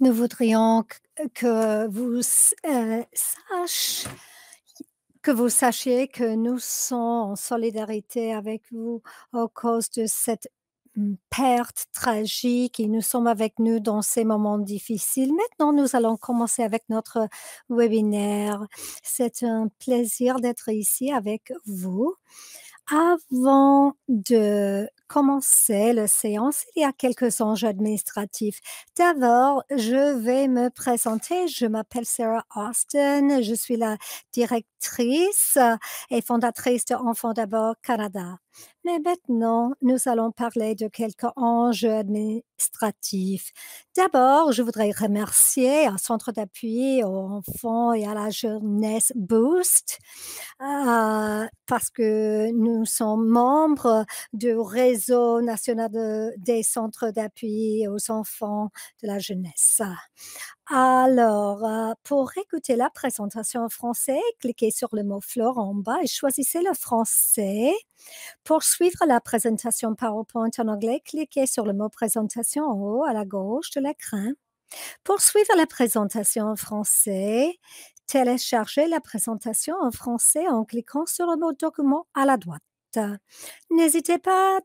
Nous voudrions que vous sachiez que vous sachiez que nous sommes en solidarité avec vous à cause de cette perte tragique et nous sommes avec nous dans ces moments difficiles. Maintenant, nous allons commencer avec notre webinaire. C'est un plaisir d'être ici avec vous. Avant de commencer la séance, il y a quelques enjeux administratifs. D'abord, je vais me présenter. Je m'appelle Sarah Austin. Je suis la directrice et fondatrice de Enfants d'abord Canada. Mais maintenant, nous allons parler de quelques enjeux administratifs. D'abord, je voudrais remercier un centre d'appui aux enfants et à la jeunesse Boost parce que nous sommes membres du réseau national des centres d'appui aux enfants de la jeunesse. Alors, pour écouter la présentation en français, cliquez sur le mot fleur en bas et choisissez le français. Pour suivre la présentation PowerPoint en anglais, cliquez sur le mot présentation en haut à la gauche de l'écran. Pour suivre la présentation en français, téléchargez la présentation en français en cliquant sur le mot document à la droite. N'hésitez pas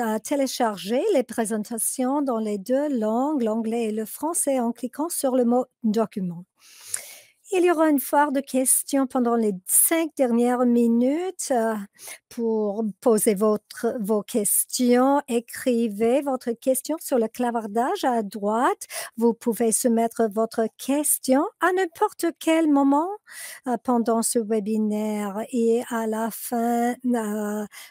à télécharger les présentations dans les deux langues, l'anglais et le français, en cliquant sur le mot document. Il y aura une foire de questions pendant les 5 dernières minutes pour poser vos questions. Écrivez votre question sur le clavardage à droite. Vous pouvez soumettre votre question à n'importe quel moment pendant ce webinaire et à la fin,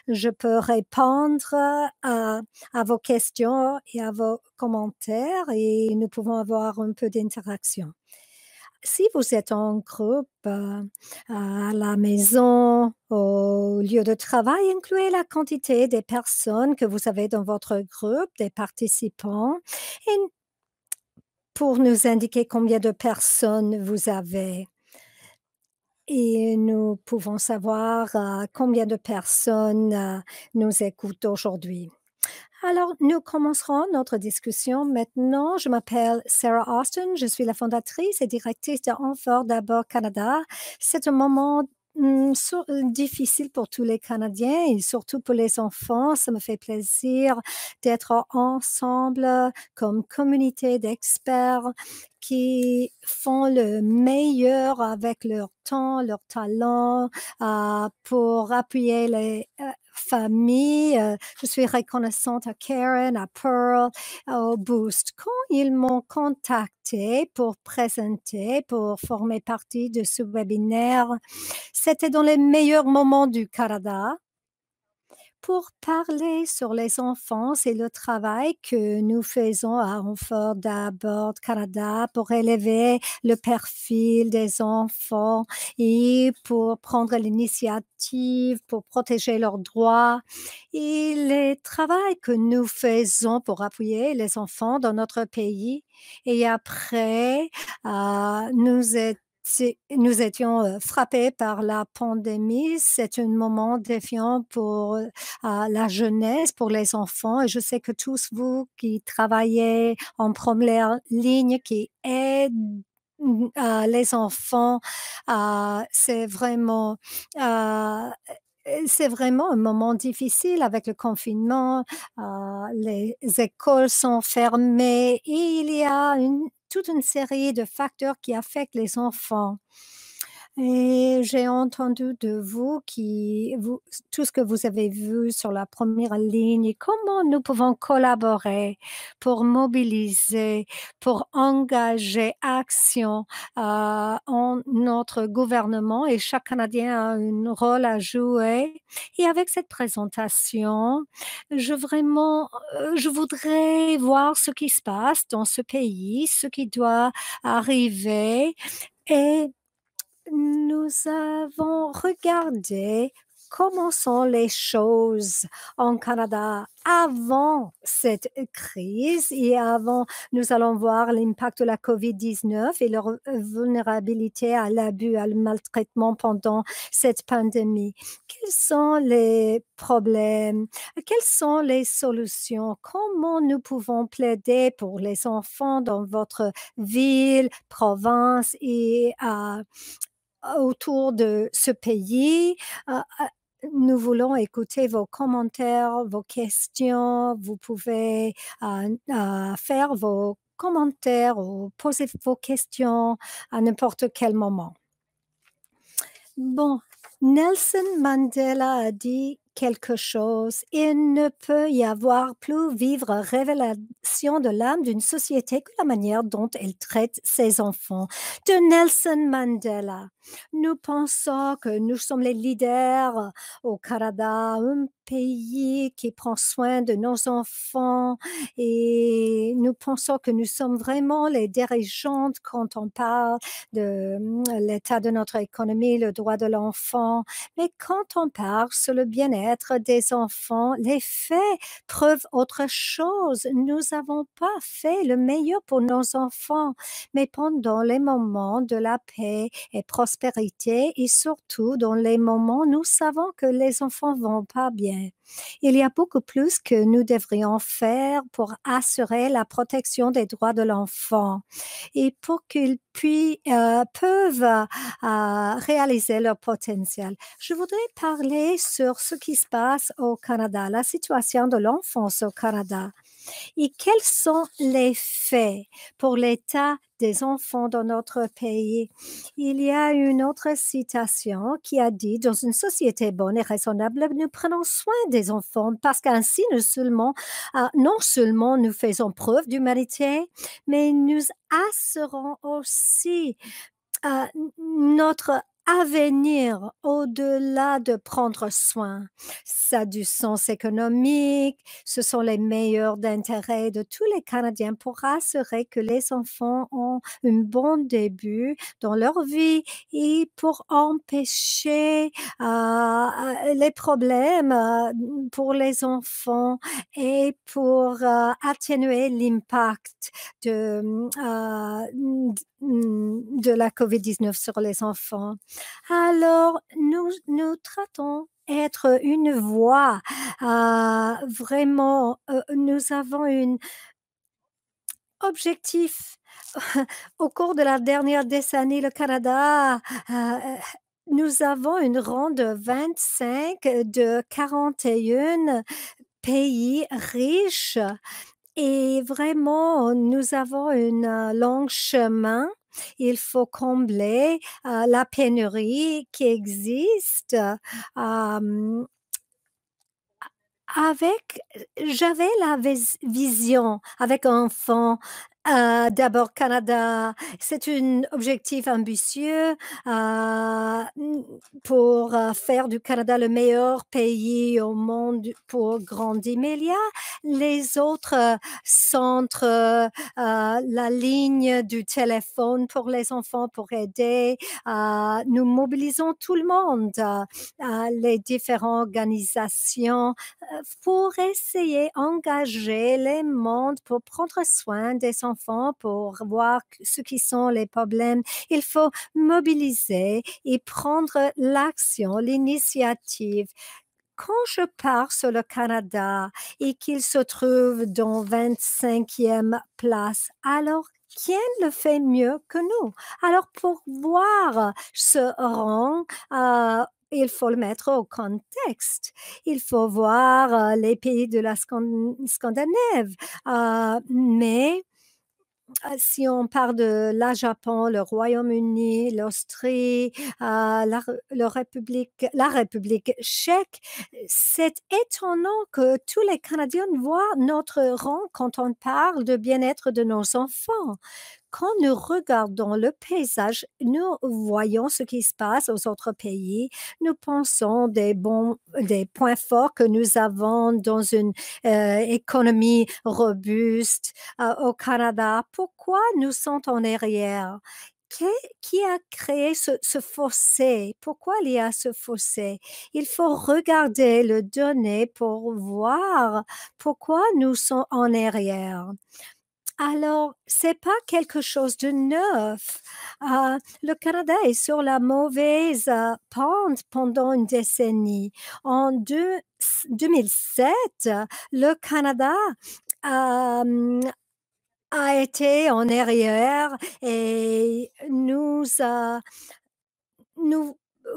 je peux répondre à vos questions et à vos commentaires et nous pouvons avoir un peu d'interaction. Si vous êtes en groupe à la maison, au lieu de travail, incluez la quantité des personnes que vous avez dans votre groupe, des participants, et pour nous indiquer combien de personnes vous avez. Et nous pouvons savoir combien de personnes nous écoutent aujourd'hui. Alors, nous commencerons notre discussion maintenant. Je m'appelle Sarah Austin. Je suis la fondatrice et directrice de Enfants d'abord Canada. C'est un moment difficile pour tous les Canadiens et surtout pour les enfants. Ça me fait plaisir d'être ensemble comme communauté d'experts qui font le meilleur avec leur temps, leur talent pour appuyer les familles. Je suis reconnaissante à Karen, à Pearl, au Boost. Quand ils m'ont contacté pour présenter, pour former partie de ce webinaire, c'était dans les meilleurs moments du Canada pour parler sur les enfants. C'est le travail que nous faisons à Enfants d'abord Canada pour élever le profil des enfants et pour prendre l'initiative, pour protéger leurs droits. Et le travail que nous faisons pour appuyer les enfants dans notre pays. Et après, nous étions frappés par la pandémie. C'est un moment défiant pour la jeunesse, pour les enfants. Et je sais que tous vous qui travaillez en première ligne, qui aident les enfants, c'est vraiment c'est vraiment un moment difficile avec le confinement. Les écoles sont fermées et il y a toute une série de facteurs qui affectent les enfants. Et j'ai entendu de tout ce que vous avez vu sur la première ligne et comment nous pouvons collaborer pour mobiliser, pour engager action en notre gouvernement et chaque Canadien a un rôle à jouer. Et avec cette présentation, je voudrais voir ce qui se passe dans ce pays, ce qui doit arriver et nous avons regardé comment sont les choses en Canada avant cette crise et avant, nous allons voir l'impact de la COVID-19 et leur vulnérabilité à l'abus, à le maltraitement pendant cette pandémie. Quels sont les problèmes? Quelles sont les solutions? Comment nous pouvons plaider pour les enfants dans votre ville, province et autour de ce pays? Nous voulons écouter vos commentaires, vos questions. Vous pouvez faire vos commentaires ou poser vos questions à n'importe quel moment. Bon, Nelson Mandela a dit quelque chose. Il ne peut y avoir plus vivre révélation de l'âme d'une société que la manière dont elle traite ses enfants. De Nelson Mandela. Nous pensons que nous sommes les leaders au Canada, un pays qui prend soin de nos enfants et nous pensons que nous sommes vraiment les dirigeantes quand on parle de l'état de notre économie, le droit de l'enfant. Mais quand on parle sur le bien-être des enfants, les faits prouvent autre chose. Nous n'avons pas fait le meilleur pour nos enfants, mais pendant les moments de la paix et prospérité et surtout dans les moments où nous savons que les enfants vont pas bien. Il y a beaucoup plus que nous devrions faire pour assurer la protection des droits de l'enfant et pour qu'ils peuvent réaliser leur potentiel. Je voudrais parler sur ce qui se passe au Canada, la situation de l'enfance au Canada et quels sont les faits pour l'état des enfants dans notre pays. Il y a une autre citation qui a dit, dans une société bonne et raisonnable, nous prenons soin des enfants parce qu'ainsi non seulement nous faisons preuve d'humanité, mais nous assurons aussi notre avenir au-delà de prendre soin. Ça a du sens économique, ce sont les meilleurs d'intérêt de tous les Canadiens pour assurer que les enfants ont un bon début dans leur vie et pour empêcher les problèmes pour les enfants et pour atténuer l'impact de la COVID-19 sur les enfants. Alors, nous traitons être une voix. Vraiment, nous avons un objectif. Au cours de la dernière décennie, le Canada, nous avons une ronde de 25 de 41 pays riches et vraiment, nous avons un long chemin. Il faut combler la pénurie qui existe. J'avais la vision avec un enfant. D'abord Canada, c'est un objectif ambitieux pour faire du Canada le meilleur pays au monde pour grandir. Mais il y a les autres centres, la ligne du téléphone pour les enfants pour aider. Nous mobilisons tout le monde, les différentes organisations pour essayer d'engager les mondes pour prendre soin des enfants, pour voir ce qui sont les problèmes. Il faut mobiliser et prendre l'action, l'initiative. Quand je pars sur le Canada et qu'il se trouve dans 25e place, alors qui le fait mieux que nous? Alors, pour voir ce rang, il faut le mettre au contexte. Il faut voir les pays de la Scandinave. Mais si on parle de la Japon, le Royaume-Uni, l'Austrie, la République tchèque, c'est étonnant que tous les Canadiens voient notre rang quand on parle de bien-être de nos enfants. Quand nous regardons le paysage, nous voyons ce qui se passe aux autres pays. Nous pensons des points forts que nous avons dans une économie robuste au Canada. Pourquoi nous sommes en arrière? Qui a créé ce fossé? Pourquoi il y a ce fossé? Il faut regarder le données pour voir pourquoi nous sommes en arrière. Alors, c'est pas quelque chose de neuf. Le Canada est sur la mauvaise pente pendant une décennie. En 2007, le Canada euh, a été en arrière et nous,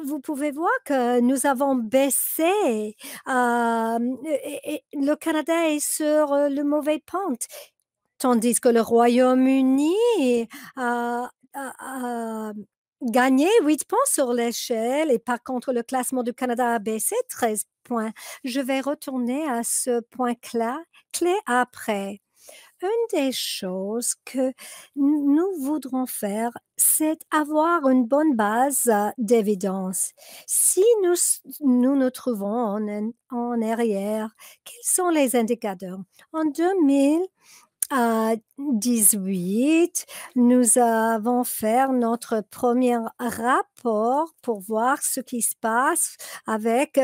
vous pouvez voir que nous avons baissé. Et le Canada est sur le mauvais pente, tandis que le Royaume-Uni a gagné 8 points sur l'échelle et par contre le classement du Canada a baissé 13 points. Je vais retourner à ce point clé après. Une des choses que nous voudrons faire, c'est avoir une bonne base d'évidence. Si nous trouvons en arrière, quels sont les indicateurs? En 2000, à 18, nous avons fait notre premier rapport pour voir ce qui se passe avec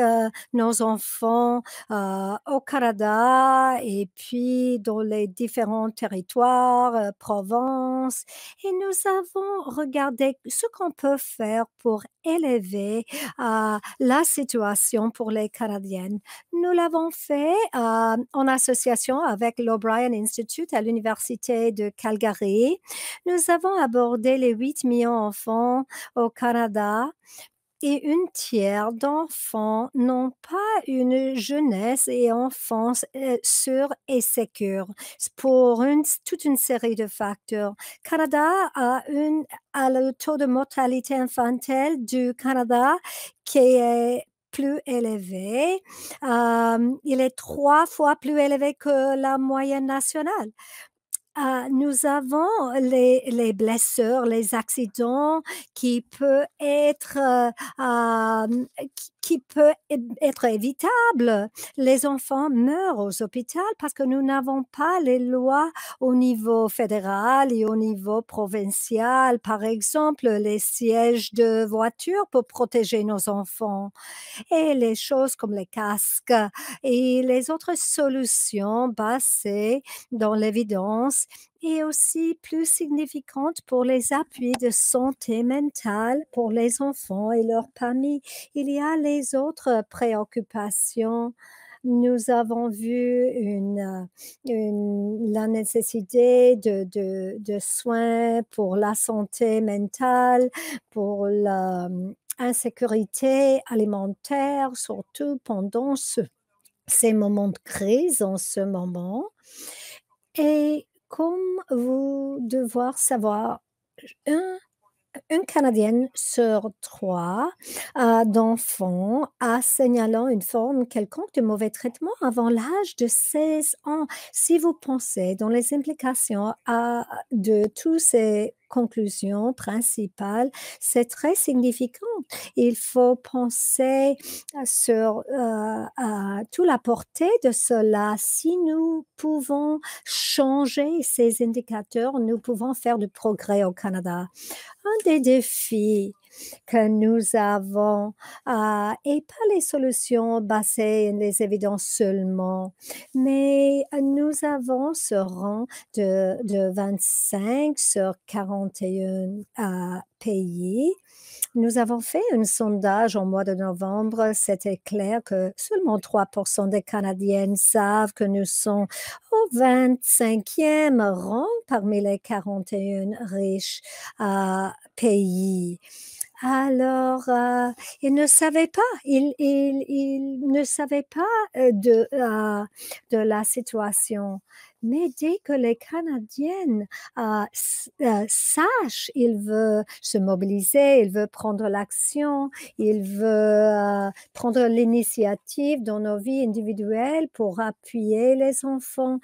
nos enfants au Canada et puis dans les différents territoires, provinces. Et nous avons regardé ce qu'on peut faire pour élever la situation pour les Canadiennes. Nous l'avons fait en association avec l'O'Brien Institute à l'Université de Calgary. Nous avons abordé les 8 millions d'enfants au Canada et une tiers d'enfants n'ont pas une jeunesse et enfance sûre et sécure pour toute une série de facteurs. Canada a le taux de mortalité infantile du Canada qui est plus élevé. Il est 3 fois plus élevé que la moyenne nationale. Nous avons les blessures, les accidents qui peut être, qui peut être évitable. Les enfants meurent aux hôpitaux parce que nous n'avons pas les lois au niveau fédéral et au niveau provincial. Par exemple, les sièges de voiture pour protéger nos enfants et les choses comme les casques et les autres solutions basées dans l'évidence et aussi plus significantes pour les appuis de santé mentale pour les enfants et leurs familles. Il y a les autres préoccupations. Nous avons vu la nécessité de soins pour la santé mentale, pour l'insécurité alimentaire, surtout pendant ces moments de crise en ce moment. Et comme vous devez savoir, un une Canadienne sur 3 d'enfants a signalant une forme quelconque de mauvais traitement avant l'âge de 16 ans. Si vous pensez dans les implications de toutes ces conclusions principales, c'est très significant. Il faut penser sur à toute la portée de cela. Si nous pouvons changer ces indicateurs, nous pouvons faire du progrès au Canada. Un des défis que nous avons et pas les solutions basées sur les évidences seulement, mais nous avons ce rang de 25 sur 41 pays. Nous avons fait un sondage en mois de novembre. C'était clair que seulement 3% des Canadiennes savent que nous sommes au 25e rang parmi les 41 riches pays. Alors, ils ne savaient pas de la situation. Mais dès que les Canadiennes sachent, ils veulent se mobiliser, ils veulent prendre l'action, ils veulent prendre l'initiative dans nos vies individuelles pour appuyer les enfants.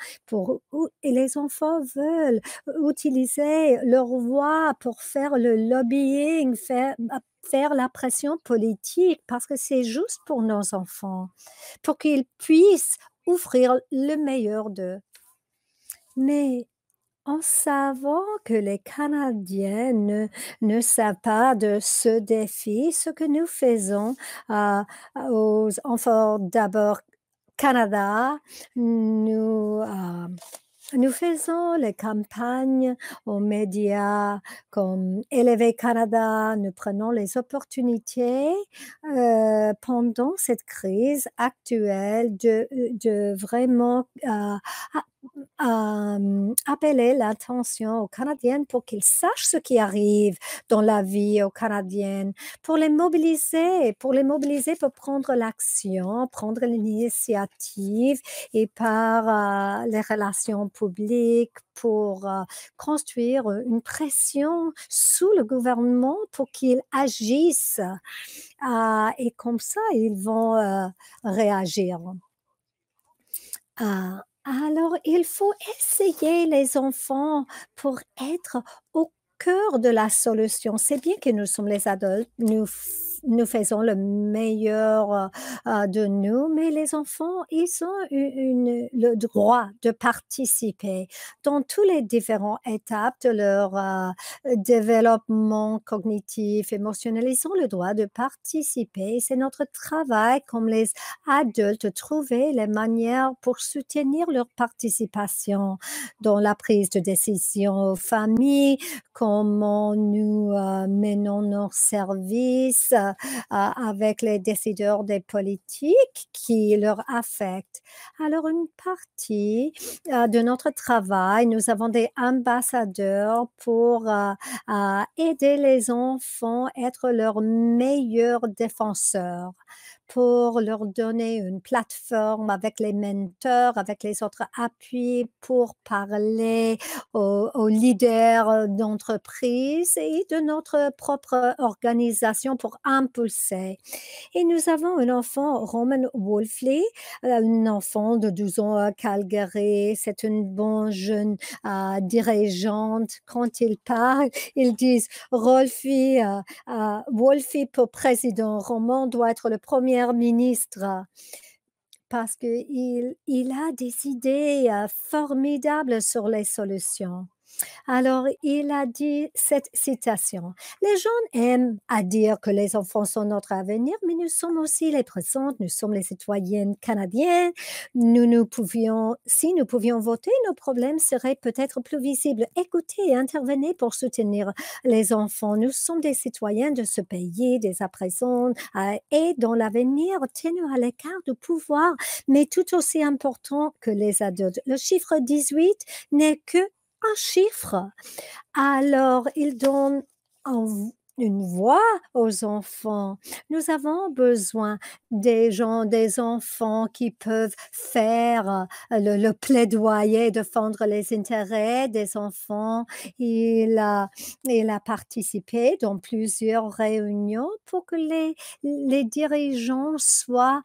Et les enfants veulent utiliser leur voix pour faire le lobbying, faire la pression politique, parce que c'est juste pour nos enfants, pour qu'ils puissent offrir le meilleur d'eux. Mais En savant que les Canadiens ne savent pas de ce défi, ce que nous faisons euh, aux enfants d'abord Canada, nous, nous faisons les campagnes aux médias comme Élever Canada. Nous prenons les opportunités pendant cette crise actuelle de vraiment appeler l'attention aux Canadiennes pour qu'ils sachent ce qui arrive dans la vie aux Canadiennes, pour les mobiliser pour prendre l'action, prendre l'initiative et par les relations publiques pour construire une pression sous le gouvernement pour qu'il agisse. Et comme ça, ils vont réagir. Alors, il faut essayer les enfants pour être au cœur de la solution. C'est bien que nous sommes les adultes, nous faisons le meilleur de nous, mais les enfants, ils ont le droit de participer dans toutes les différentes étapes de leur développement cognitif, émotionnel. Ils ont le droit de participer. C'est notre travail comme les adultes trouver les manières pour soutenir leur participation dans la prise de décision aux familles, comment nous menons nos services avec les décideurs des politiques qui leur affectent. Alors, une partie de notre travail, nous avons des ambassadeurs pour aider les enfants à être leurs meilleurs défenseurs pour leur donner une plateforme avec les mentors, avec les autres appuis pour parler aux leaders d'entreprise et de notre propre organisation pour impulser. Et nous avons un enfant, Roman Wolfley, un enfant de 12 ans à Calgary. C'est une bonne jeune dirigeante. Quand il parle, ils disent Wolfie pour président, Roman doit être le premier ministre parce qu'il a des idées formidables sur les solutions. Alors, il a dit cette citation: «Les gens aiment à dire que les enfants sont notre avenir, mais nous sommes aussi les présentes, nous sommes les citoyennes canadiennes. Si nous pouvions voter, nos problèmes seraient peut-être plus visibles. Écoutez et intervenez pour soutenir les enfants. Nous sommes des citoyens de ce pays, dès à présent, et dans l'avenir, tenus à l'écart du pouvoir, mais tout aussi important que les adultes. Le chiffre 18 n'est que un chiffre. Alors, il donne une voix aux enfants. Nous avons besoin des gens, des enfants qui peuvent faire le plaidoyer, défendre les intérêts des enfants. Il a, il a participé dans plusieurs réunions pour que les dirigeants soient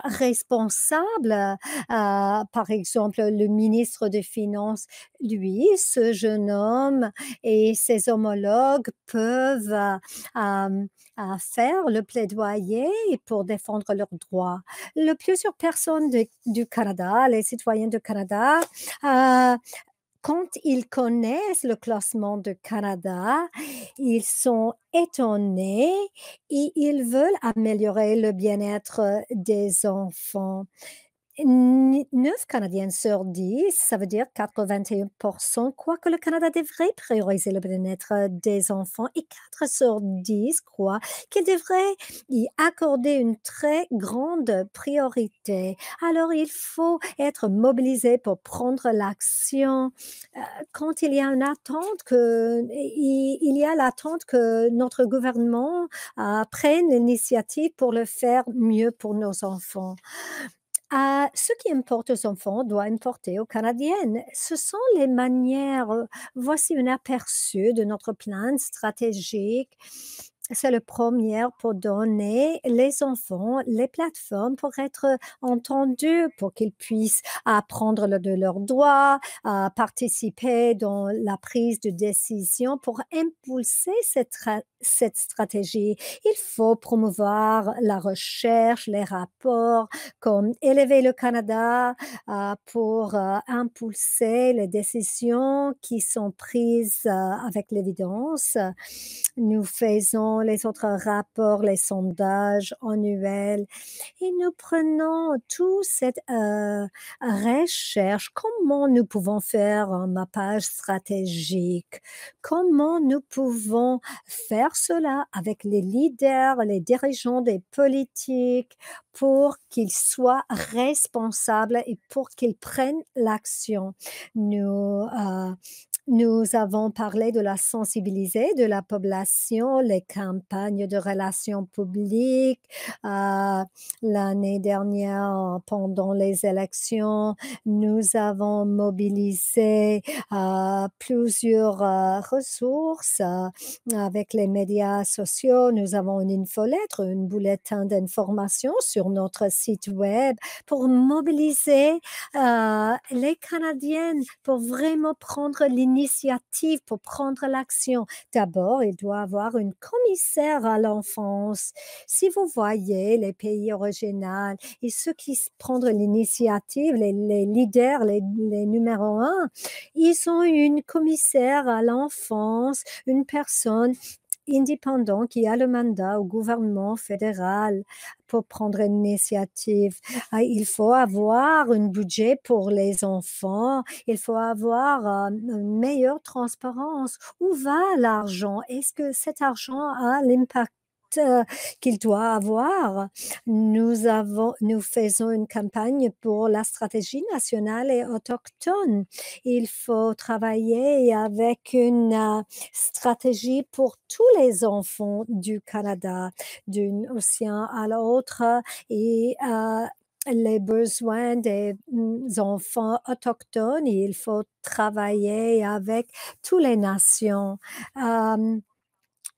responsables. Par exemple, le ministre des Finances, lui, ce jeune homme et ses homologues peuvent faire le plaidoyer pour défendre leurs droits. Plusieurs personnes du Canada, les citoyens du Canada, euh, quand ils connaissent le classement du Canada, ils sont étonnés et ils veulent améliorer le bien-être des enfants. 9 Canadiens sur 10, ça veut dire 81%, croient que le Canada devrait prioriser le bien-être des enfants et 4 sur 10 croient qu'il devrait y accorder une très grande priorité. Alors, il faut être mobilisé pour prendre l'action. Quand il y a une attente il y a l'attente que notre gouvernement prenne l'initiative pour le faire mieux pour nos enfants. Ce qui importe aux enfants doit importer aux Canadiennes. Ce sont les manières. Voici un aperçu de notre plan stratégique. C'est le premier pour donner les enfants les plateformes pour être entendus, pour qu'ils puissent apprendre de leurs droits, participer dans la prise de décision pour impulser cette cette stratégie. Il faut promouvoir la recherche, les rapports, comme élever le Canada pour impulser les décisions qui sont prises avec l'évidence. Nous faisons les autres rapports, les sondages annuels et nous prenons toute cette recherche. Comment nous pouvons faire un mappage stratégique? Comment nous pouvons faire cela avec les leaders, les dirigeants des politiques pour qu'ils soient responsables et pour qu'ils prennent l'action? Nous avons parlé de la sensibiliser de la population, les campagnes de relations publiques. L'année dernière, pendant les élections, nous avons mobilisé plusieurs ressources avec les médias sociaux. Nous avons une infolettre, un bulletin d'information sur notre site web pour mobiliser les Canadiennes pour vraiment prendre l'initiative, pour prendre l'action. D'abord, il doit y avoir une commissaire à l'enfance. Si vous voyez les pays originaux et ceux qui prennent l'initiative, les leaders, les numéros un, ils ont une commissaire à l'enfance, une personne indépendant qui a le mandat au gouvernement fédéral pour prendre une initiative. Il faut avoir un budget pour les enfants. Il faut avoir une meilleure transparence. Où va l'argent? Est-ce que cet argent a l'impact qu'il doit avoir? Nous faisons une campagne pour la stratégie nationale et autochtone. Il faut travailler avec une stratégie pour tous les enfants du Canada, d'un océan à l'autre et les besoins des enfants autochtones. Il faut travailler avec toutes les nations. Euh,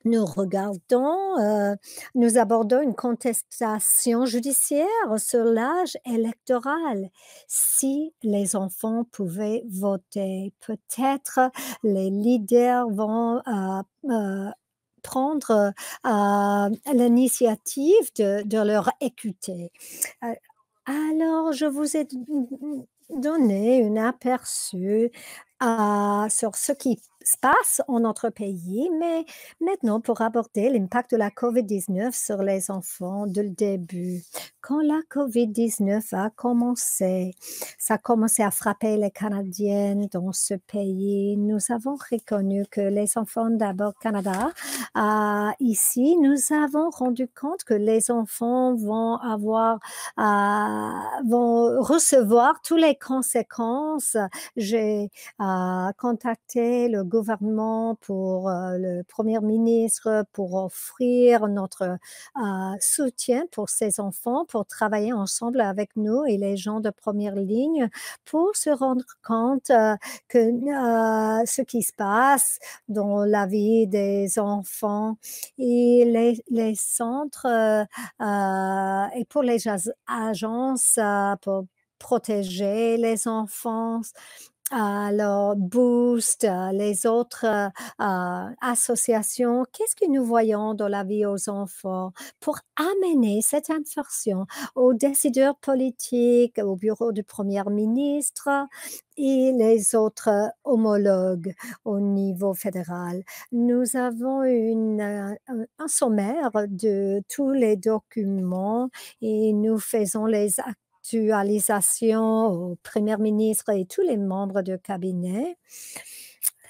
nous regardons, nous abordons une contestation judiciaire sur l'âge électoral. Si les enfants pouvaient voter, peut-être les leaders vont prendre l'initiative de leur écouter. Euh, alors, je vous ai donné un aperçu sur ce qui se passe en notre pays, mais maintenant pour aborder l'impact de la COVID-19 sur les enfants dès le début. Quand la COVID-19 a commencé, ça a commencé à frapper les Canadiennes dans ce pays. Nous avons reconnu que les enfants d'abord Canada, ici, nous avons rendu compte que les enfants vont recevoir toutes les conséquences. J'ai contacté le gouvernement pour le premier ministre pour offrir notre soutien pour ces enfants, pour travailler ensemble avec nous et les gens de première ligne pour se rendre compte que ce qui se passe dans la vie des enfants et les centres et pour les agences pour protéger les enfants. Alors, Boost, les autres associations, qu'est-ce que nous voyons dans la vie aux enfants pour amener cette information aux décideurs politiques, au bureau du Premier ministre et les autres homologues au niveau fédéral? Nous avons un sommaire de tous les documents et nous faisons les actualisation au Premier ministre et tous les membres du cabinet.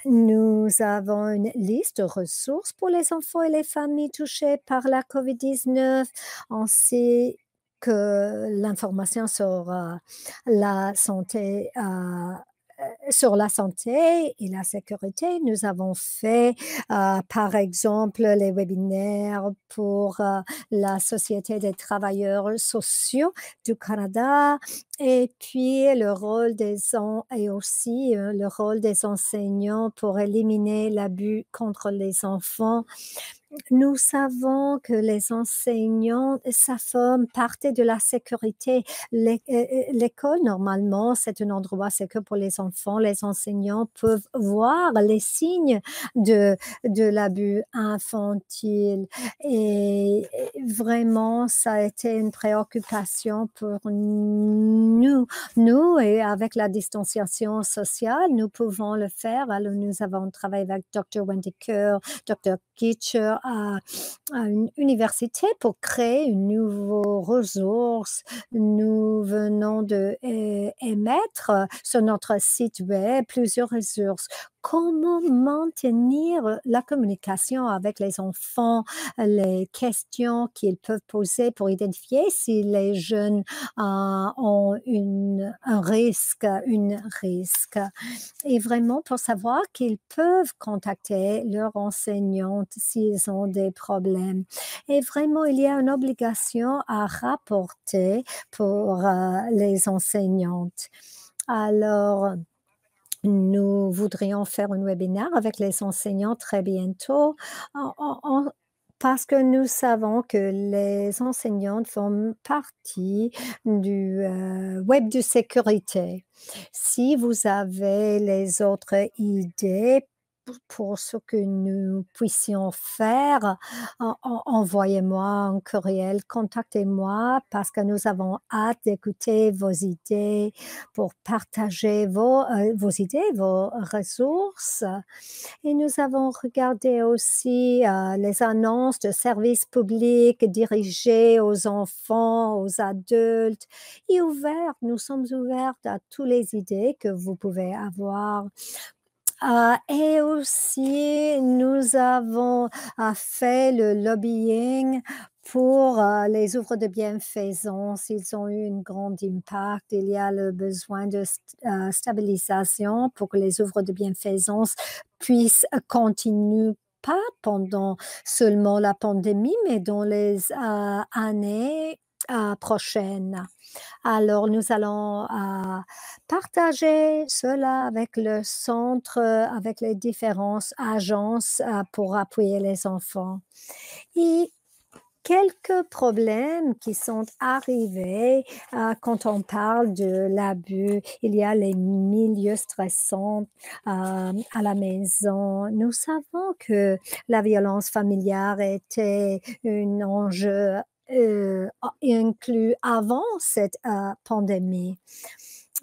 Nous avons une liste de ressources pour les enfants et les familles touchées par la COVID-19. On sait que l'information sur la santé et la sécurité. Nous avons fait, par exemple, les webinaires pour la Société des travailleurs sociaux du Canada et puis le rôle et aussi le rôle des enseignants pour éliminer l'abus contre les enfants. Nous savons que les enseignants, ça forme partie de la sécurité. L'école, normalement, c'est un endroit sécur pour les enfants. Les enseignants peuvent voir les signes de de l'abus infantile et vraiment, ça a été une préoccupation pour nous. Nous et avec la distanciation sociale, nous pouvons le faire. Alors, nous avons travaillé avec Dr. Wendy Kerr, Dr. Kitcher à une université pour créer une nouvelle ressource. Nous venons de émettre sur notre site web plusieurs ressources. Comment maintenir la communication avec les enfants, les questions qu'ils peuvent poser pour identifier si les jeunes ont un risque, une risque et vraiment pour savoir qu'ils peuvent contacter leur enseignante s'ils ont des problèmes. Et vraiment, il y a une obligation à rapporter pour les enseignantes. Alors, nous voudrions faire un webinaire avec les enseignants très bientôt parce que nous savons que les enseignantes font partie du web de sécurité. Si vous avez les autres idées pour ce que nous puissions faire, envoyez-moi un courriel, contactez-moi parce que nous avons hâte d'écouter vos idées pour partager vos idées, vos ressources. Et nous avons regardé aussi les annonces de services publics dirigés aux enfants, aux adultes et ouvertes. Nous sommes ouvertes à toutes les idées que vous pouvez avoir. Et aussi, nous avons fait le lobbying pour les œuvres de bienfaisance. Ils ont eu un grand impact. Il y a le besoin de stabilisation pour que les œuvres de bienfaisance puissent continuer pas pendant seulement la pandémie, mais dans les années prochaines. Alors, nous allons partager cela avec le centre, avec les différentes agences pour appuyer les enfants. Et quelques problèmes qui sont arrivés quand on parle de l'abus. Il y a les milieux stressants à la maison. Nous savons que la violence familiale était un enjeu inclus avant cette pandémie.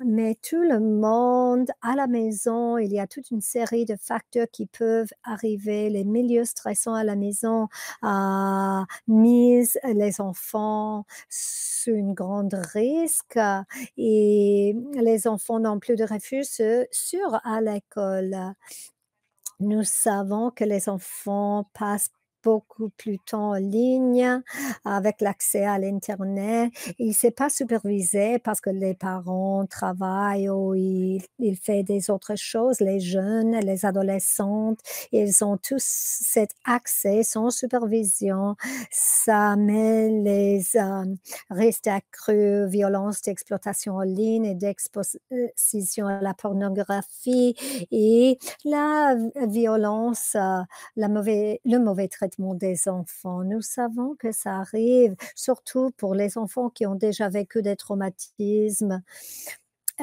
Mais tout le monde à la maison, il y a toute une série de facteurs qui peuvent arriver. Les milieux stressants à la maison misent les enfants sur un grand risque et les enfants n'ont plus de refuge sûr à l'école. Nous savons que les enfants passent beaucoup plus de temps en ligne avec l'accès à l'internet et c'est pas supervisé parce que les parents travaillent ou ils font des autres choses. Les jeunes, les adolescentes, ils ont tous cet accès sans supervision. Ça met les risques accrus, violence d'exploitation en ligne et d'exposition à la pornographie et la violence, le mauvais traitement des enfants. Nous savons que ça arrive, surtout pour les enfants qui ont déjà vécu des traumatismes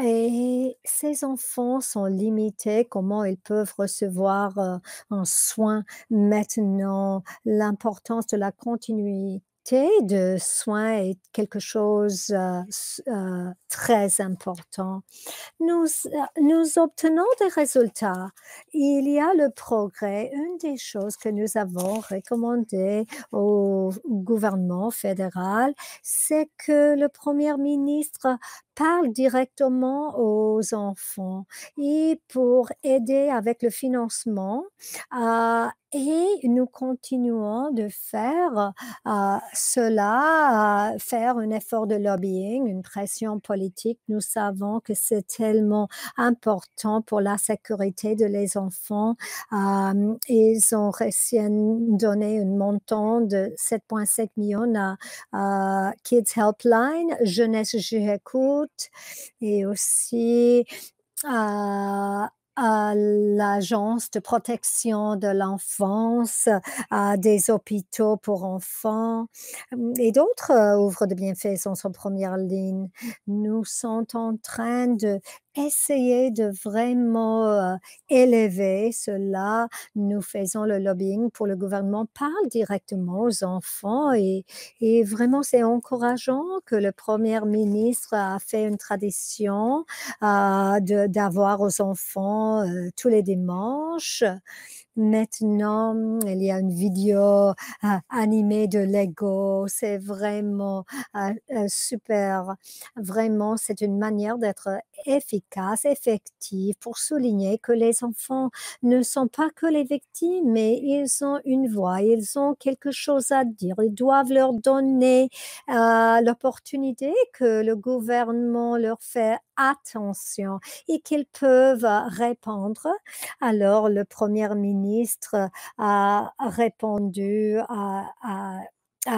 et ces enfants sont limités, comment ils peuvent recevoir, un soin maintenant. L'importance de la continuité de soins est quelque chose, très important. Nous obtenons des résultats. Il y a le progrès. Une des choses que nous avons recommandé au gouvernement fédéral, c'est que le premier ministre parle directement aux enfants et pour aider avec le financement, et nous continuons de faire cela, faire un effort de lobbying, une pression politique. Nous savons que c'est tellement important pour la sécurité de les enfants. Ils ont récemment donné un montant de 7,5 millions à Kids Helpline, Jeunesse J'écoute et aussi à l'Agence de protection de l'enfance, à des hôpitaux pour enfants, et d'autres, œuvres de bienfaisance en première ligne. Nous sommes en train d'essayer de vraiment, élever cela. Nous faisons le lobbying pour le gouvernement parle directement aux enfants et vraiment c'est encourageant que le premier ministre a fait une tradition d'avoir aux enfants tous les dimanches. Maintenant, il y a une vidéo animée de Lego. C'est vraiment super. Vraiment, c'est une manière d'être efficace, effective pour souligner que les enfants ne sont pas que les victimes, mais ils ont une voix, ils ont quelque chose à dire. Ils doivent leur donner l'opportunité que le gouvernement leur fait attention et qu'ils peuvent répondre. Alors, le premier ministre a répondu à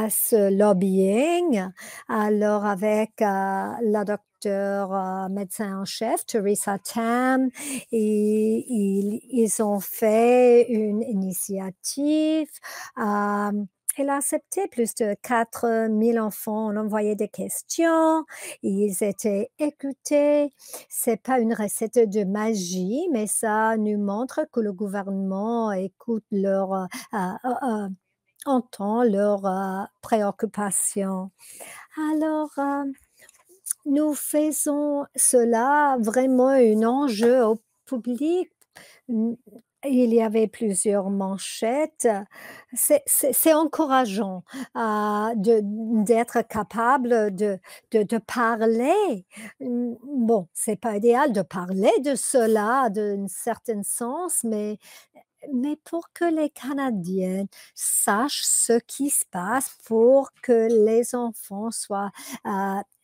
ce lobbying. Alors, avec la docteure médecin en chef, Theresa Tam, et ils ont fait une initiative. euh, Elle a accepté plus de 4000 enfants ont envoyé des questions, ils étaient écoutés. C'est pas une recette de magie, mais ça nous montre que le gouvernement écoute entend leurs préoccupations. Alors, nous faisons cela vraiment un enjeu au public. Mmh, il y avait plusieurs manchettes. C'est encourageant, d'être capable de parler. Bon, c'est pas idéal de parler de cela d'un certain sens, mais pour que les Canadiens sachent ce qui se passe pour que les enfants soient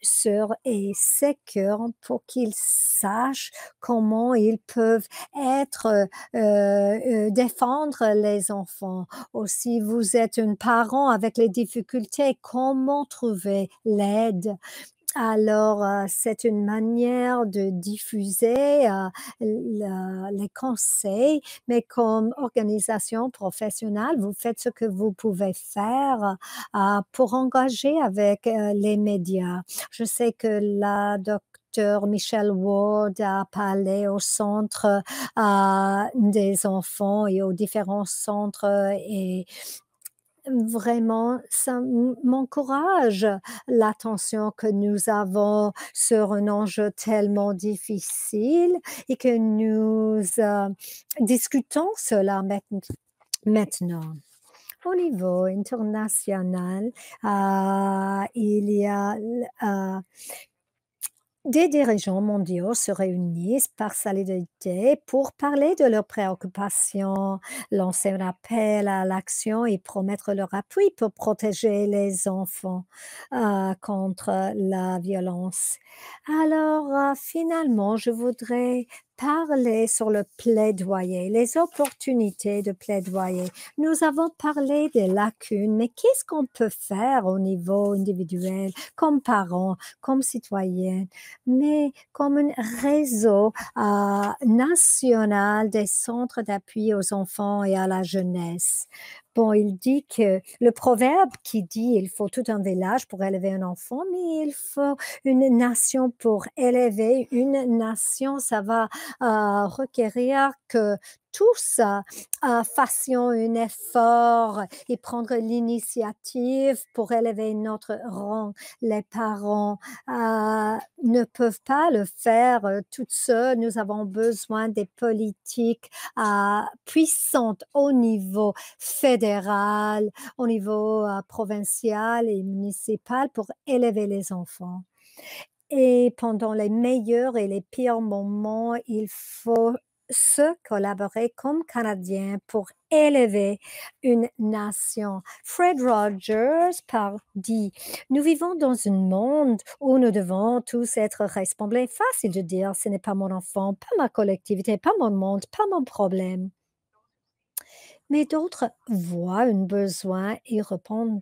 sûrs et sécures, pour qu'ils sachent comment ils peuvent être, défendre les enfants. Ou si vous êtes un parent avec les difficultés, comment trouver l'aide? Alors, c'est une manière de diffuser, les conseils, mais comme organisation professionnelle, vous faites ce que vous pouvez faire, pour engager avec, les médias. Je sais que la docteure Michelle Ward a parlé au centre, des enfants et aux différents centres, et vraiment, ça m'encourage l'attention que nous avons sur un enjeu tellement difficile et que nous discutons cela maintenant. Au niveau international, il y a des dirigeants mondiaux se réunissent par solidarité pour parler de leurs préoccupations, lancer un appel à l'action et promettre leur appui pour protéger les enfants contre la violence. Alors, finalement, je voudrais parler sur le plaidoyer, les opportunités de plaidoyer. Nous avons parlé des lacunes, mais qu'est-ce qu'on peut faire au niveau individuel, comme parents, comme citoyens? Mais comme un réseau national des centres d'appui aux enfants et à la jeunesse. Bon, il dit que le proverbe qui dit il faut tout un village pour élever un enfant, mais il faut une nation pour élever une nation. Ça va requérir que tous fassions un effort et prendre l'initiative pour élever notre rang. Les parents ne peuvent pas le faire toutes seules. Nous avons besoin des politiques puissantes au niveau fédéral, au niveau provincial et municipal pour élever les enfants. Et pendant les meilleurs et les pires moments, il faut se collaborer comme Canadiens pour élever une nation. Fred Rogers dit, nous vivons dans un monde où nous devons tous être responsables. Facile de dire, ce n'est pas mon enfant, pas ma collectivité, pas mon monde, pas mon problème. Mais d'autres voient un besoin et répondent,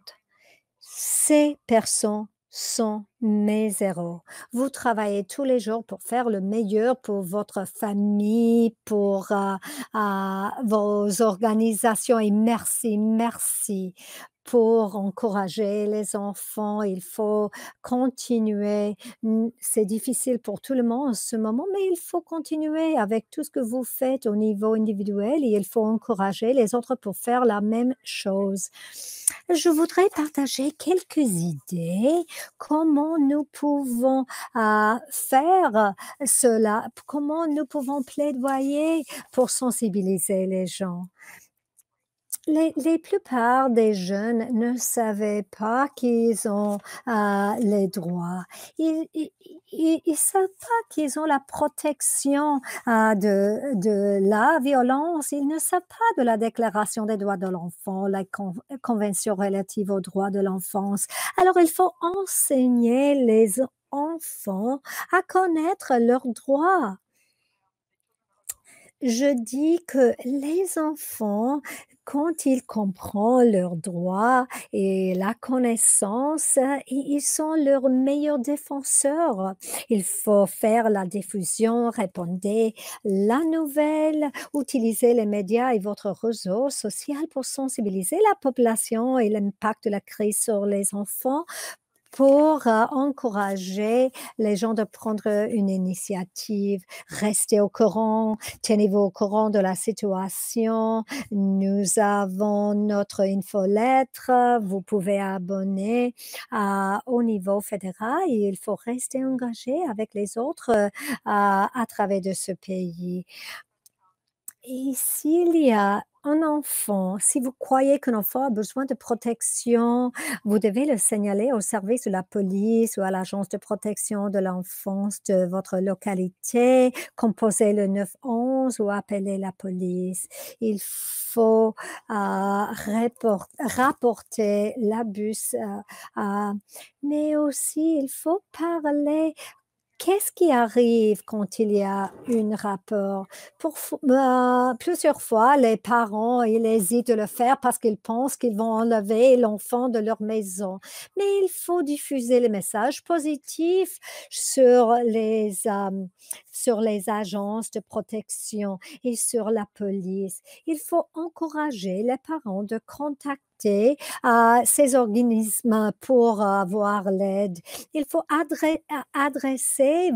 ces personnes sont mes héros. Vous travaillez tous les jours pour faire le meilleur pour votre famille, pour, vos organisations et merci, merci pour encourager les enfants. Il faut continuer. C'est difficile pour tout le monde en ce moment, mais il faut continuer avec tout ce que vous faites au niveau individuel et il faut encourager les autres pour faire la même chose. Je voudrais partager quelques idées comment nous pouvons, faire cela, comment nous pouvons plaidoyer pour sensibiliser les gens. Les plupart des jeunes ne savaient pas qu'ils ont, les droits. Ils savent pas qu'ils ont la protection, de la violence. Ils ne savent pas de la Déclaration des droits de l'enfant, la convention relative aux droits de l'enfance. Alors il faut enseigner les enfants à connaître leurs droits. Je dis que les enfants, quand ils comprennent leurs droits et la connaissance, ils sont leurs meilleurs défenseurs. Il faut faire la diffusion, répondre la nouvelle, utiliser les médias et votre réseau social pour sensibiliser la population et l'impact de la crise sur les enfants pour, encourager les gens de prendre, une initiative. Restez au courant, tenez-vous au courant de la situation. Nous avons notre infolettre, vous pouvez abonner au niveau fédéral et il faut rester engagé avec les autres, à travers de ce pays. Et s'il y a un enfant, si vous croyez qu'un enfant a besoin de protection, vous devez le signaler au service de la police ou à l'agence de protection de l'enfance de votre localité. Composez le 911 ou appelez la police. Il faut rapporter l'abus, mais aussi il faut parler. Qu'est-ce qui arrive quand il y a un rapport? Plusieurs fois, les parents, ils hésitent de le faire parce qu'ils pensent qu'ils vont enlever l'enfant de leur maison. Mais il faut diffuser les messages positifs sur sur les agences de protection et sur la police. Il faut encourager les parents de contacter, ces organismes pour avoir l'aide. Il faut adresser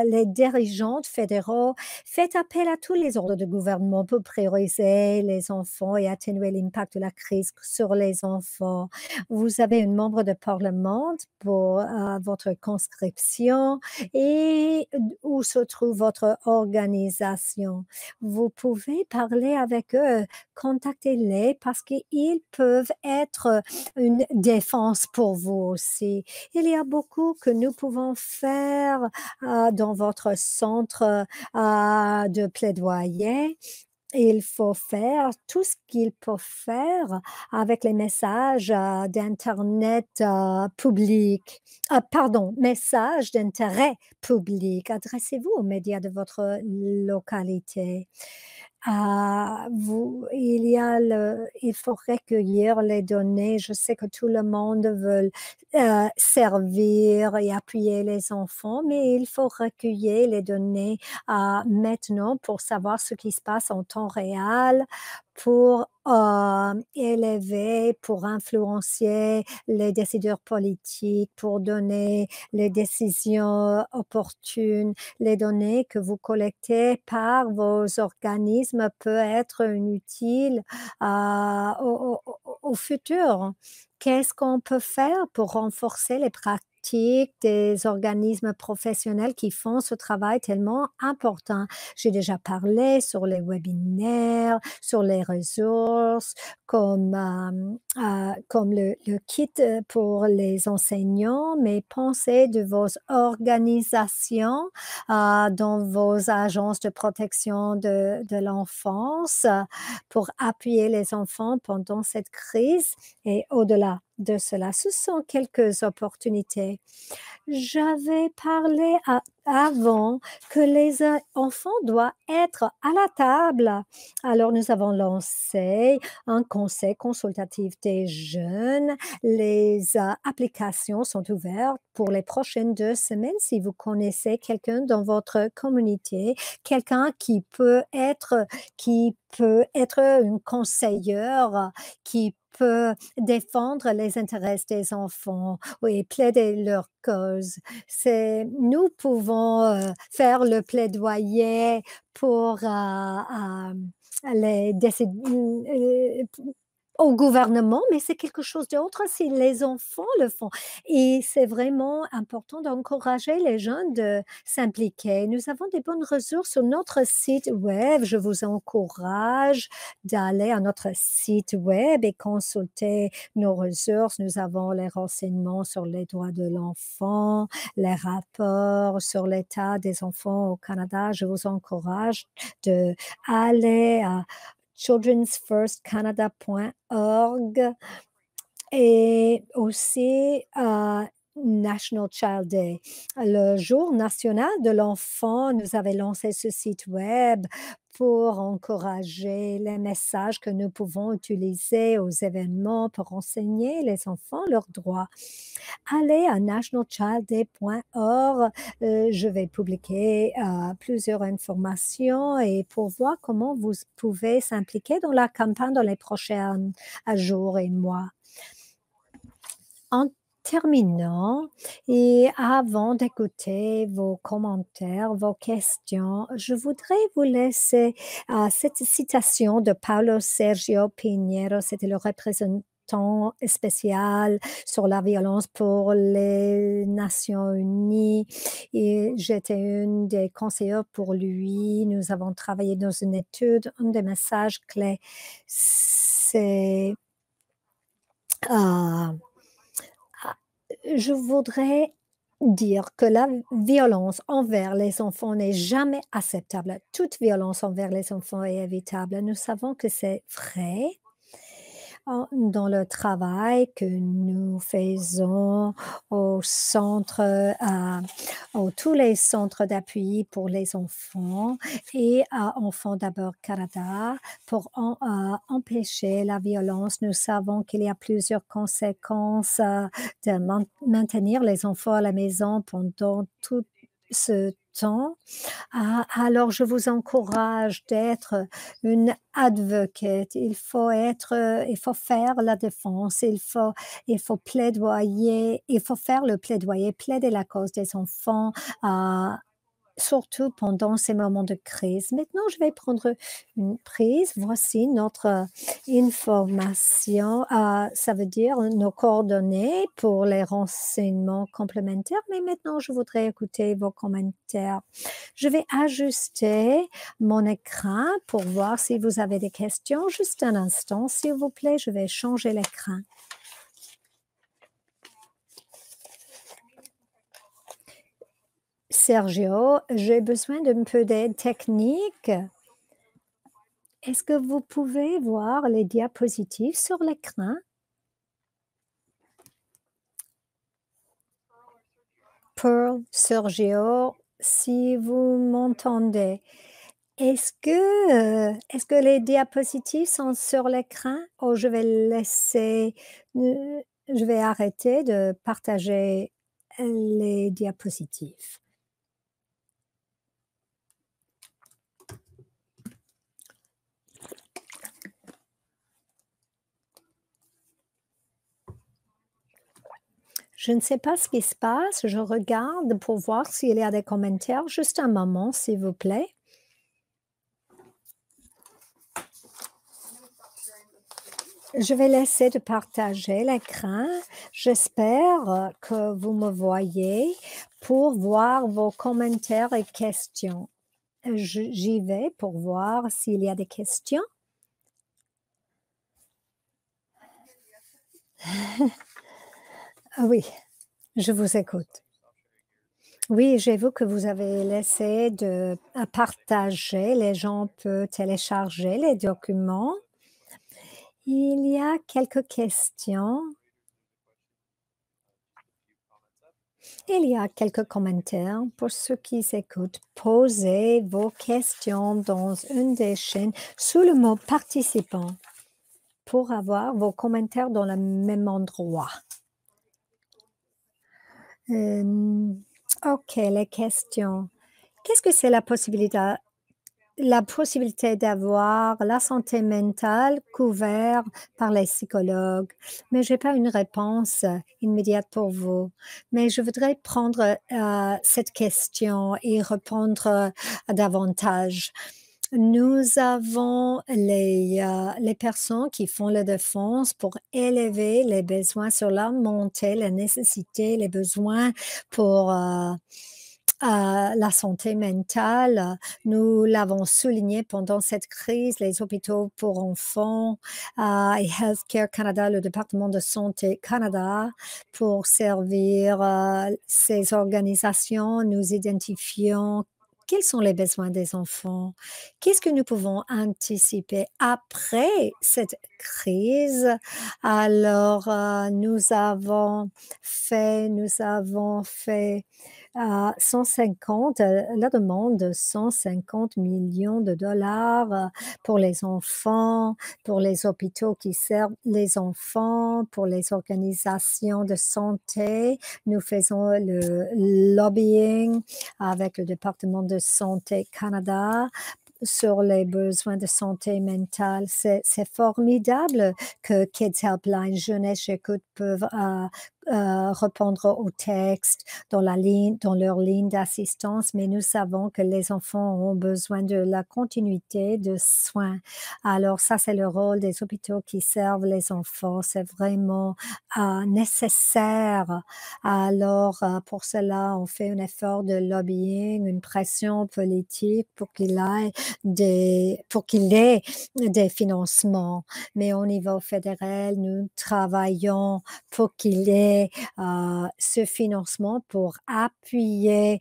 les dirigeants fédéraux. Faites appel à tous les ordres de gouvernement pour prioriser les enfants et atténuer l'impact de la crise sur les enfants. Vous avez un membre de parlement pour votre conscription et où se trouve votre organisation. Vous pouvez parler avec eux, contactez-les parce qu'ils peuvent être une défense pour vous aussi. Il y a beaucoup que nous pouvons faire, dans votre centre, de plaidoyer. Il faut faire tout ce qu'il peut faire avec les messages, d'internet, public, messages d'intérêt public. Adressez-vous aux médias de votre localité. Il faut recueillir les données. Je sais que tout le monde veut, servir et appuyer les enfants, mais il faut recueillir les données, maintenant pour savoir ce qui se passe en temps réel, pour, élever, pour influencer les décideurs politiques, pour donner les décisions opportunes. Les données que vous collectez par vos organismes peut être utiles, au futur. Qu'est-ce qu'on peut faire pour renforcer les pratiques des organismes professionnels qui font ce travail tellement important? J'ai déjà parlé sur les webinaires, sur les ressources, comme le kit, pour les enseignants, mais pensez de vos organisations, dans vos agences de protection de l'enfance, pour appuyer les enfants pendant cette crise et au-delà de cela. Ce sont quelques opportunités. J'avais parlé avant que les enfants doivent être à la table. Alors, nous avons lancé un conseil consultatif des jeunes. Les applications sont ouvertes pour les prochaines 2 semaines. Si vous connaissez quelqu'un dans votre communauté, quelqu'un qui peut être une conseillère, qui peut défendre les intérêts des enfants et plaider leur cause. Nous pouvons faire le plaidoyer pour les au gouvernement, mais c'est quelque chose d'autre si les enfants le font. Et c'est vraiment important d'encourager les jeunes de s'impliquer. Nous avons des bonnes ressources sur notre site web. Je vous encourage d'aller à notre site web et consulter nos ressources. Nous avons les renseignements sur les droits de l'enfant, les rapports sur l'état des enfants au Canada. Je vous encourage de aller à childrensfirstcanada.org et aussi National Child Day. Le jour national de l'enfant, nous avons lancé ce site web pour encourager les messages que nous pouvons utiliser aux événements pour enseigner les enfants leurs droits. Allez à nationalchildday.org. Je vais publier plusieurs informations et pour voir comment vous pouvez s'impliquer dans la campagne dans les prochains jours et mois. En terminant et avant d'écouter vos commentaires, vos questions, je voudrais vous laisser cette citation de Paulo Sergio Pinheiro. C'était le représentant spécial sur la violence pour les Nations Unies et j'étais une des conseillères pour lui. Nous avons travaillé dans une étude. Un des messages clés, c'est euh, je voudrais dire que la violence envers les enfants n'est jamais acceptable. Toute violence envers les enfants est évitable. Nous savons que c'est vrai dans le travail que nous faisons au centre, tous les centres d'appui pour les enfants et à Enfants d'abord Canada pour empêcher la violence. Nous savons qu'il y a plusieurs conséquences de maintenir les enfants à la maison pendant tout ce temps. Alors, je vous encourage d'être une advocate. Il faut faire la défense, il faut plaidoyer, il faut faire le plaidoyer, plaider la cause des enfants, surtout pendant ces moments de crise. Maintenant, je vais prendre une prise. Voici notre information. Ça veut dire nos coordonnées pour les renseignements complémentaires. Mais maintenant, je voudrais écouter vos commentaires. Je vais ajuster mon écran pour voir si vous avez des questions. Juste un instant, s'il vous plaît, je vais changer l'écran. Sergio, j'ai besoin d'un peu d'aide technique. Est-ce que vous pouvez voir les diapositives sur l'écran? Pearl, Sergio, si vous m'entendez, est-ce que les diapositives sont sur l'écran ou je vais arrêter de partager les diapositives? Je ne sais pas ce qui se passe. Je regarde pour voir s'il y a des commentaires. Juste un moment, s'il vous plaît. Je vais laisser de partager l'écran. J'espère que vous me voyez pour voir vos commentaires et questions. J'y vais pour voir s'il y a des questions. Oui, je vous écoute. Oui, j'ai vu que vous avez laissé de partager. Les gens peuvent télécharger les documents. Il y a quelques questions. Il y a quelques commentaires pour ceux qui écoutent. Posez vos questions dans une des chaînes sous le mot participant pour avoir vos commentaires dans le même endroit. OK, les questions. Qu'est-ce que c'est la possibilité d'avoir la santé mentale couverte par les psychologues? Mais j'ai pas une réponse immédiate pour vous. Mais je voudrais prendre, cette question et répondre, davantage. Nous avons les personnes qui font la défense pour élever les besoins sur la montée, les nécessités, les besoins pour, la santé mentale. Nous l'avons souligné pendant cette crise, les hôpitaux pour enfants, et Healthcare Canada, le département de santé Canada, pour servir, ces organisations, nous identifions quels sont les besoins des enfants? Qu'est-ce que nous pouvons anticiper après cette crise? Alors, nous avons fait 150, la demande de 150 millions de dollars pour les enfants, pour les hôpitaux qui servent les enfants, pour les organisations de santé. Nous faisons le lobbying avec le département de santé Canada sur les besoins de santé mentale. C'est formidable que Kids Helpline, Jeunesse J'écoute peuvent répondre aux textes dans leur ligne d'assistance, mais nous savons que les enfants ont besoin de la continuité de soins. Alors ça, c'est le rôle des hôpitaux qui servent les enfants. C'est vraiment nécessaire. Alors, pour cela, on fait un effort de lobbying, une pression politique pour qu'il ait des financements. Mais au niveau fédéral, nous travaillons pour qu'il ait ce financement pour appuyer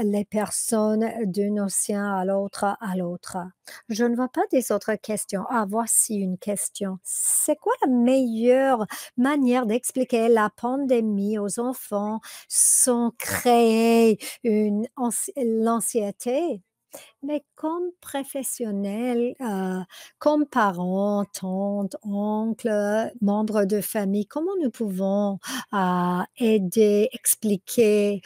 les personnes d'un océan à l'autre. Je ne vois pas des autres questions. Ah, voici une question. C'est quoi la meilleure manière d'expliquer la pandémie aux enfants sans créer l'anxiété? Mais comme professionnel, comme parents, tantes, oncles, membres de famille, comment nous pouvons, aider, expliquer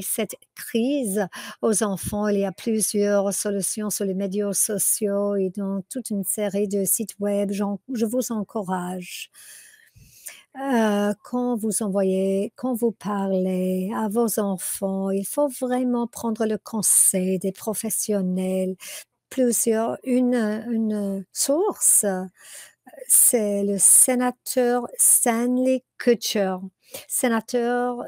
cette crise aux enfants? Il y a plusieurs solutions sur les médias sociaux et dans toute une série de sites web. Je vous encourage. Quand vous parlez à vos enfants, il faut vraiment prendre le conseil des professionnels. Une source, c'est le sénateur Stanley Kutcher, sénateur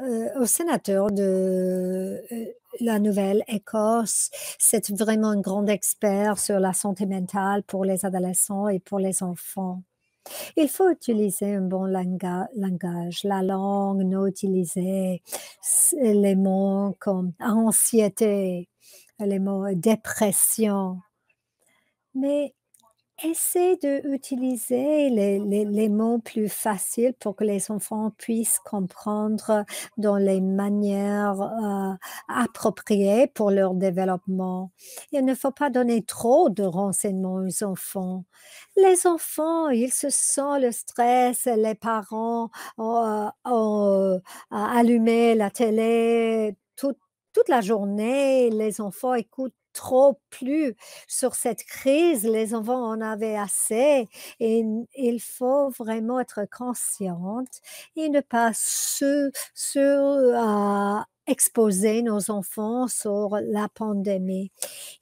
de, la Nouvelle-Écosse. C'est vraiment un grand expert sur la santé mentale pour les adolescents et pour les enfants. Il faut utiliser un bon langage, la langue non utilisée, les mots comme anxiété, les mots dépression. Mais essaie d'utiliser les mots plus faciles pour que les enfants puissent comprendre dans les manières, appropriées pour leur développement. Il ne faut pas donner trop de renseignements aux enfants. Les enfants, ils se sentent le stress, les parents ont allumé la télé toute la journée, les enfants écoutent trop plus sur cette crise, les enfants en avaient assez et il faut vraiment être consciente et ne pas exposer nos enfants sur la pandémie.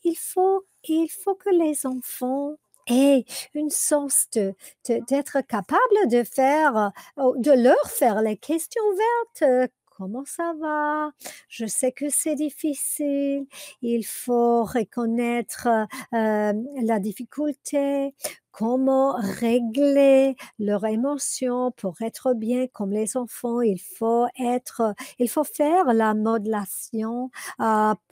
Il faut que les enfants aient une sens d'être capables de leur faire les questions ouvertes. Comment ça va? Je sais que c'est difficile. Il faut reconnaître la difficulté. comment régler leurs émotions pour être bien comme les enfants. Il faut faire la modulation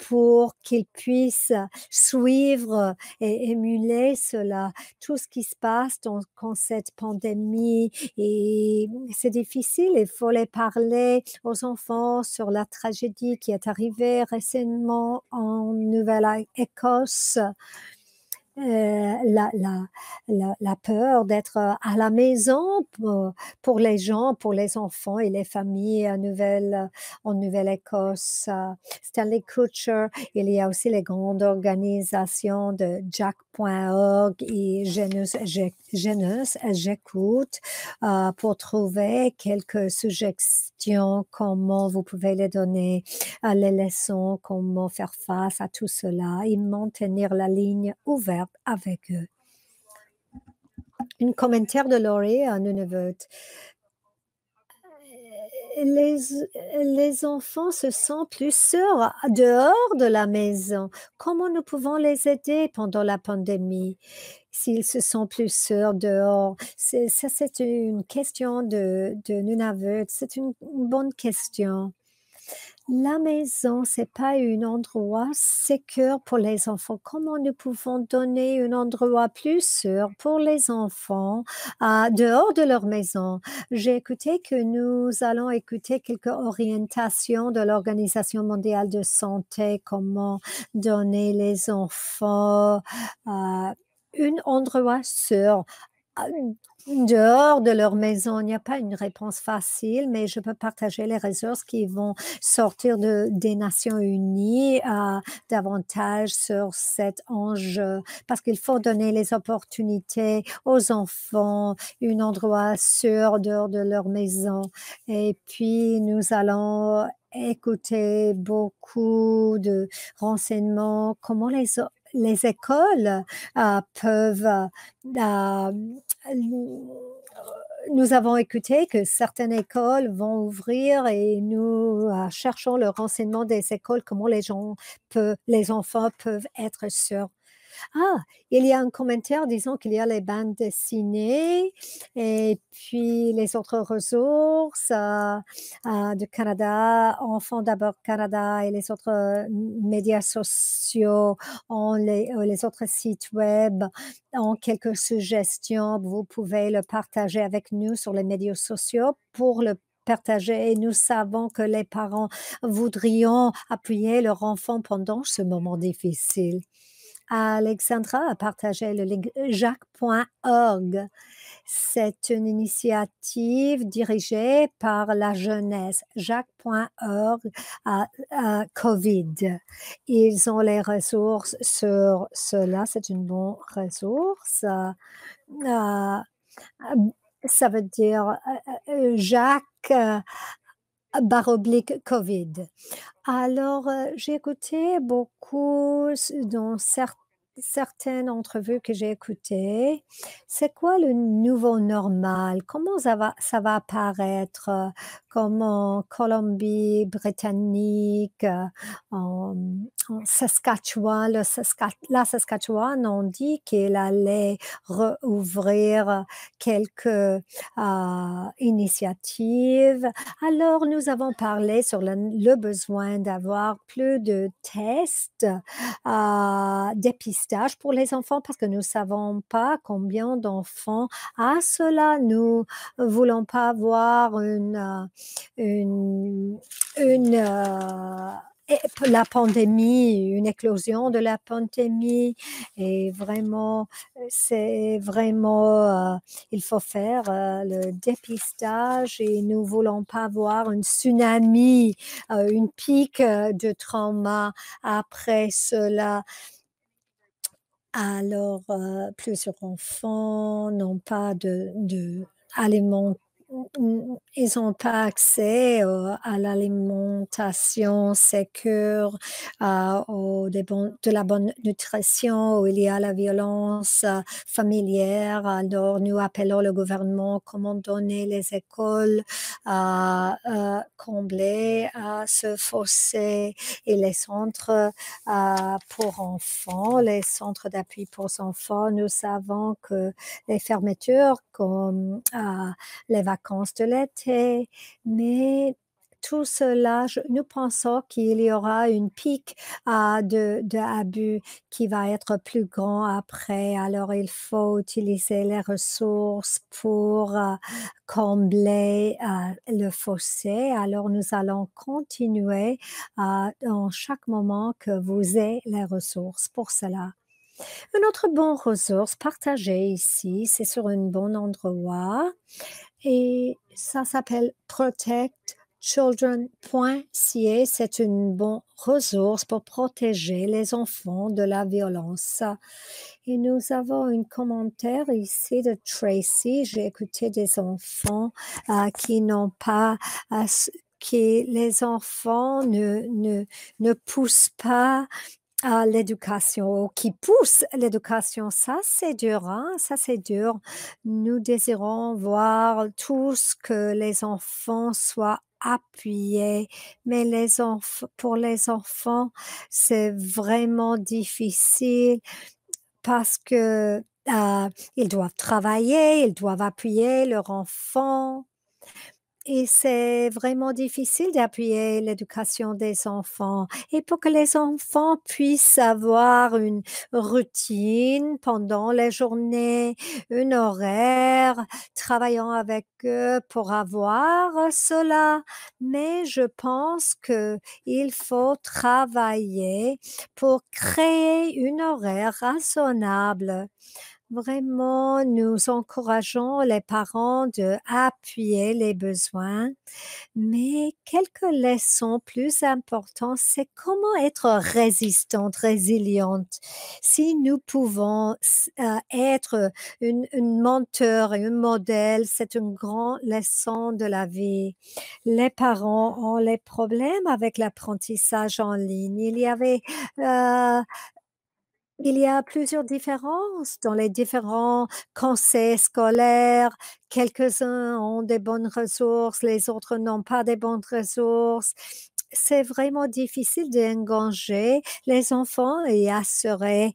pour qu'ils puissent suivre et émuler cela. Tout ce qui se passe quand cette pandémie et c'est difficile, il faut les parler aux enfants sur la tragédie qui est arrivée récemment en Nouvelle-Écosse. La peur d'être à la maison pour les gens, pour les enfants et les familles en Nouvelle-Écosse. Stanley Kutcher, il y a aussi les grandes organisations de Jack.org et Jeunesse J'écoute pour trouver quelques suggestions, comment vous pouvez les donner les leçons, comment faire face à tout cela et maintenir la ligne ouverte avec eux. Un commentaire de Laurie à Nunavut. Les, les enfants se sentent plus sûrs dehors de la maison. Comment nous pouvons les aider pendant la pandémie s'ils se sentent plus sûrs dehors? Ça, c'est une question de Nunavut. C'est une bonne question. La maison, c'est pas un endroit sécure pour les enfants. Comment nous pouvons donner un endroit plus sûr pour les enfants dehors de leur maison? J'ai écouté que nous allons écouter quelques orientations de l'Organisation mondiale de santé, comment donner les enfants un endroit sûr. Dehors de leur maison, il n'y a pas une réponse facile, mais je peux partager les ressources qui vont sortir des Nations unies davantage sur cet enjeu, parce qu'il faut donner les opportunités aux enfants, un endroit sûr dehors de leur maison. Et puis, nous allons écouter beaucoup de renseignements, comment les écoles peuvent nous avons écouté que certaines écoles vont ouvrir et nous cherchons le renseignement des écoles, comment les enfants peuvent être sûrs. Ah, il y a un commentaire disant qu'il y a les bandes dessinées et puis les autres ressources du Canada, Enfants d'abord Canada et les autres médias sociaux, les autres sites web ont quelques suggestions. Vous pouvez le partager avec nous sur les médias sociaux pour le partager. Et nous savons que les parents voudrions appuyer leur enfant pendant ce moment difficile. Alexandra a partagé le link jacques.org. C'est une initiative dirigée par la jeunesse. Jacques.org à COVID. Ils ont les ressources sur cela. C'est une bonne ressource. Euh, Ça veut dire Jacques / COVID. Alors, j'ai écouté beaucoup dans certaines entrevues que j'ai écoutées. C'est quoi le nouveau normal? Comment ça va apparaître comme en Colombie-Britannique, en, en Saskatchewan? La Saskatchewan, on dit qu'elle allait rouvrir quelques initiatives. Alors, nous avons parlé sur le besoin d'avoir plus de tests, dépistage pour les enfants parce que nous ne savons pas combien d'enfants a cela. Nous voulons pas avoir une, la pandémie, une éclosion de la pandémie. Et vraiment, c'est vraiment il faut faire le dépistage et nous ne voulons pas avoir une tsunami, une pique de trauma après cela. Alors, plusieurs enfants n'ont pas ils n'ont pas accès, à l'alimentation sécure, au des bons de la bonne nutrition, où il y a la violence, familière. Alors nous appelons le gouvernement comment donner les écoles à, combler, ce fossé et les centres, pour enfants, les centres d'appui pour enfants. Nous savons que les fermetures comme, les vacances de l'été, mais tout cela, nous pensons qu'il y aura une pic de abus qui va être plus grand après. Alors, il faut utiliser les ressources pour combler le fossé. Alors, nous allons continuer dans chaque moment que vous ayez les ressources pour cela. Une autre bonne ressource partagée ici, c'est sur un bon endroit et ça s'appelle protectchildren.ca. C'est une bonne ressource pour protéger les enfants de la violence. Et nous avons un commentaire ici de Tracy. J'ai écouté des enfants qui n'ont pas, qui les enfants ne poussent pas à l'éducation, qui pousse l'éducation, ça c'est dur, hein, ça c'est dur. Nous désirons voir tous que les enfants soient appuyés, mais pour les enfants, c'est vraiment difficile parce que ils doivent travailler, ils doivent appuyer leur enfant. Et c'est vraiment difficile d'appuyer l'éducation des enfants. Et pour que les enfants puissent avoir une routine pendant les journées, un horaire, travaillant avec eux pour avoir cela. Mais je pense que il faut travailler pour créer une horaire raisonnable. Vraiment, nous encourageons les parents de appuyer les besoins, mais quelques leçons plus importantes, c'est comment être résistante, résiliente. Si nous pouvons être une menteur et un modèle, c'est une grande leçon de la vie. Les parents ont les problèmes avec l'apprentissage en ligne. Euh, il y a plusieurs différences dans les différents conseils scolaires. Quelques-uns ont des bonnes ressources, les autres n'ont pas des bonnes ressources. C'est vraiment difficile d'engager les enfants et assurer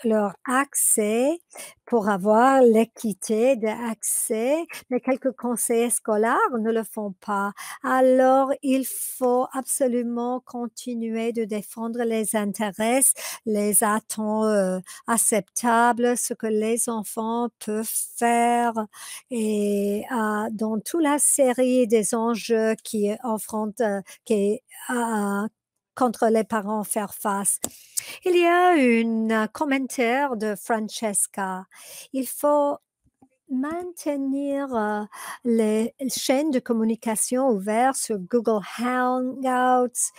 leur accès pour avoir l'équité d'accès, mais quelques conseillers scolaires ne le font pas. Alors, il faut absolument continuer de défendre les intérêts, les attentes acceptables, ce que les enfants peuvent faire et dans toute la série des enjeux qui affrontent, euh, contre les parents faire face. Il y a un commentaire de Francesca. Il faut maintenir les chaînes de communication ouvertes sur Google Hangouts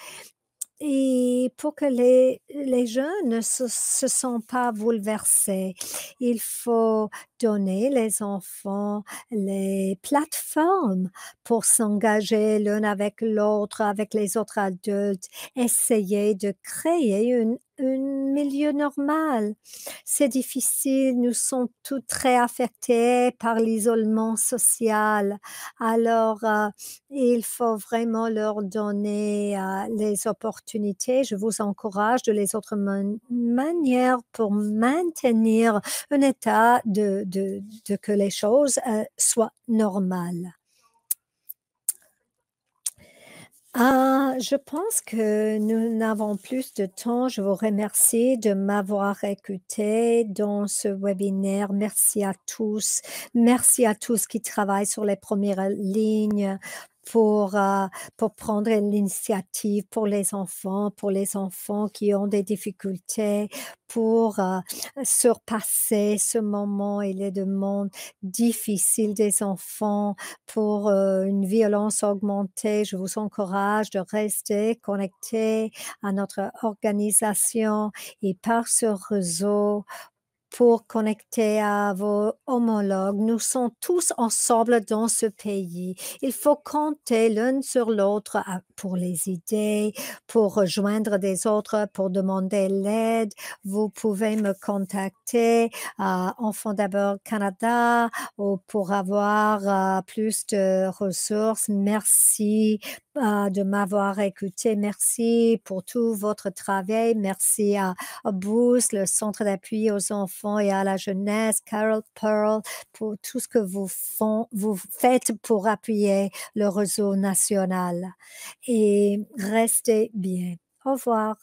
et pour que les jeunes ne se sentent pas bouleversés, il faut donner les enfants les plateformes pour s'engager l'un avec l'autre, avec les autres adultes, essayer de créer un milieu normal. C'est difficile, nous sommes tous très affectés par l'isolement social. Alors, il faut vraiment leur donner les opportunités. Je vous encourage de les autres manières pour maintenir un état de que les choses soient normales. Je pense que nous n'avons plus de temps. Je vous remercie de m'avoir écouté dans ce webinaire. Merci à tous. Merci à tous qui travaillent sur les premières lignes pour prendre l'initiative pour les enfants qui ont des difficultés, pour surpasser ce moment et les demandes difficiles des enfants pour une violence augmentée. Je vous encourage de rester connecté à notre organisation et par ce réseau pour connecter à vos homologues. Nous sommes tous ensemble dans ce pays. Il faut compter l'un sur l'autre pour les idées, pour rejoindre des autres, pour demander l'aide. Vous pouvez me contacter à Enfants d'abord Canada ou pour avoir plus de ressources. Merci de m'avoir écouté. Merci pour tout votre travail. Merci à Boost, le centre d'appui aux enfants et à la jeunesse, Carol Pearl, pour tout ce que vous faites pour appuyer le réseau national. Et restez bien. Au revoir.